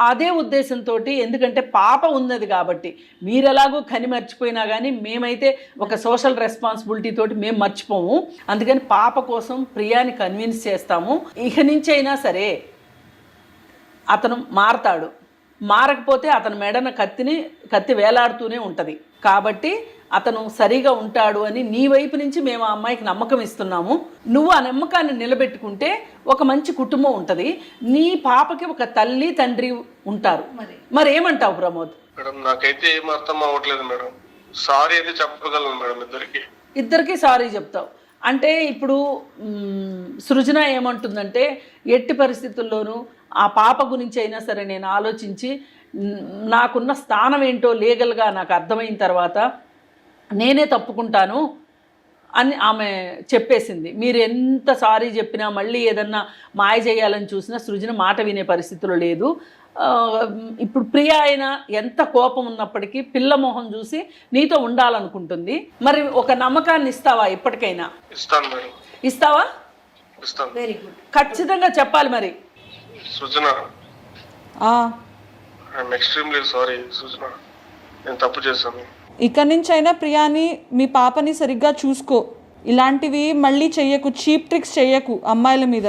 అదే ఉద్దేశంతో, ఎందుకంటే పాప ఉన్నది కాబట్టి మీరు ఎలాగో కని మర్చిపోయినా కానీ మేమైతే ఒక సోషల్ రెస్పాన్సిబిలిటీ తోటి మేము మర్చిపోము. అందుకని పాప కోసం ప్రియాని కన్విన్స్ చేస్తాము. ఇక నుంచి అయినా సరే అతను మారతాడు, మారకపోతే అతని మెడన కత్తి వేలాడుతూనే ఉంటుంది. కాబట్టి అతను సరిగా ఉంటాడు అని నీ వైపు నుంచి మేము ఆ అమ్మాయికి నమ్మకం ఇస్తున్నాము. నువ్వు ఆ నమ్మకాన్ని నిలబెట్టుకుంటే ఒక మంచి కుటుంబం ఉంటుంది, నీ పాపకి ఒక తల్లి తండ్రి ఉంటారు. మరి ఏమంటావు ప్రమోద్? మేడం, నాకైతే ఏం అర్థం అవ్వట్లేదు మేడం. సారీ అయితే చెప్పగలను మేడం, ఇద్దరికి సారీ చెప్తావు. అంటే ఇప్పుడు సృజన ఏమంటుందంటే, ఎట్టి పరిస్థితుల్లోనూ ఆ పాప గురించి అయినా సరే నేను ఆలోచించి నాకున్న స్థానం ఏంటో లీగల్గా నాకు అర్థమైన తర్వాత నేనే తప్పుకుంటాను అని ఆమె చెప్పేసింది. మీరు ఎంత సారీ చెప్పినా మళ్ళీ ఏదన్నా మాయ చేయాలని చూసినా సృజన మాట వినే పరిస్థితిలో లేదు. ఇప్పుడు ప్రియ అయినా ఎంత కోపం ఉన్నప్పటికీ పిల్ల మొహం చూసి నీతో ఉండాలనుకుంటుంది. మరి ఒక నమ్మకాన్ని ఇస్తావా? ఇప్పటికైనా ఇస్తావా? వెరీ గుడ్, ఖచ్చితంగా చెప్పాలి. మరి సృజన, ఐఎమ్ ఎక్స్ట్రీమ్లీ సారీ సృజన, నేను తప్పు చేశాను. ఇక నుంచి అయినా ప్రియాని, మీ పాపని సరిగ్గా చూసుకో. ఇలాంటివి మళ్ళీ చెయ్యకు, చీప్ ట్రిక్స్ చెయ్యకు అమ్మాయిల మీద.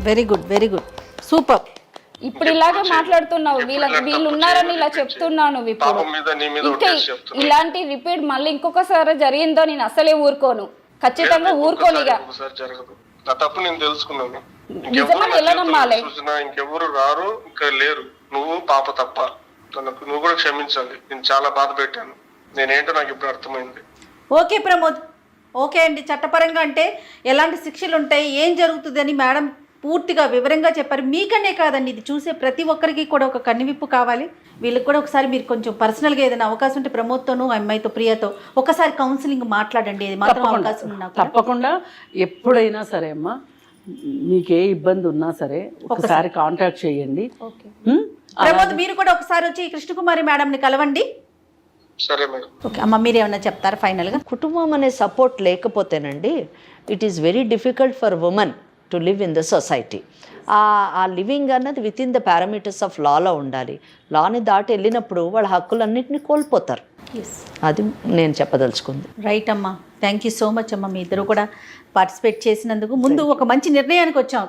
Very good, very good, super. ఇప్పుడు ఇలాగే మాట్లాడుతున్నావు, వీళ్ళు ఉన్నారని ఇలా చెప్తున్నాను నువ్వు ఇప్పుడు. పాపం మీద నీ మీద ఇంకా ఒట్టేసి చెప్తున్నా. ఇలాంటి రిపీట్ మళ్ళీ ఇంకొకసారి జరిగిందో నేను అసలే ఊరుకోను, ఖచ్చితంగా ఊరుకోను ఇక. ఒకసారి జరగదు, నా తప్పు నేను తెలుసుకున్నాను. నిజమని ఎలా నమ్మాలి? చూసినా ఇంకెవరు రారు, ఇంకా లేరు, నువ్వు పాప తప్ప. నువ్వు కూడా క్షమించాలి, నేను చాలా బాధ పెట్టాను. నేనేంటో నాకు ఇప్పుడు అర్థమైంది. ఓకే ప్రమోద్, ఓకే అండి. చట్టపరంగా అంటే ఎలాంటి శిక్షలు ఉంటాయి, ఏం జరుగుతుంది అని మేడం పూర్తిగా వివరంగా చెప్పారు. మీకనే కాదండి, ఇది చూసే ప్రతి ఒక్కరికి కూడా ఒక కన్నువిప్పు కావాలి. వీళ్ళకి కూడా ఒకసారి మీరు కొంచెం పర్సనల్గా ఏదైనా అవకాశం ఉంటే ప్రమోద్తోనూ అమ్మాయితో ప్రియతో ఒకసారి కౌన్సిలింగ్ మాట్లాడండి. ఇది మాత్రం అవకాశం ఉన్నా కూడా. తప్పకుండా ఎప్పుడైనా సరే అమ్మా, మీకే ఇబ్బంది ఉన్నా సరే ఒకసారి కాంటాక్ట్ చేయండి. ప్రమోద్ మీరు కూడా ఒకసారి వచ్చి కృష్ణకుమారి మేడంని కలవండి. సరే మేడం. ఓకే అమ్మ, మీరు ఏమన్నా చెప్తారా ఫైనల్గా? కుటుంబం అనే సపోర్ట్ లేకపోతేనండి it is very difficult for women to live in the society. ఆ లివింగ్ అన్నది with in the parameters of లాలో ఉండాలి. లాని దాటి వెళ్ళినప్పుడు వాళ్ళ హక్కులన్నింటినీ కోల్పోతారు. అది నేను చెప్పదలుచుకుంది. రైట్ అమ్మా, థ్యాంక్ యూ సో మచ్ అమ్మ. మీ ఇద్దరు కూడా పార్టిసిపేట్ చేసినందుకు ముందు ఒక మంచి నిర్ణయానికి వచ్చాం.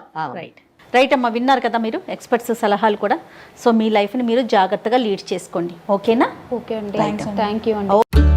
రైట్ అమ్మా, విన్నారు కదా మీరు ఎక్స్పర్ట్స్ సలహాలు కూడా. సో మీ లైఫ్ని మీరు జాగ్రత్తగా లీడ్ చేసుకోండి, ఓకేనా? ఓకే అండి, థ్యాంక్ యూ అండి.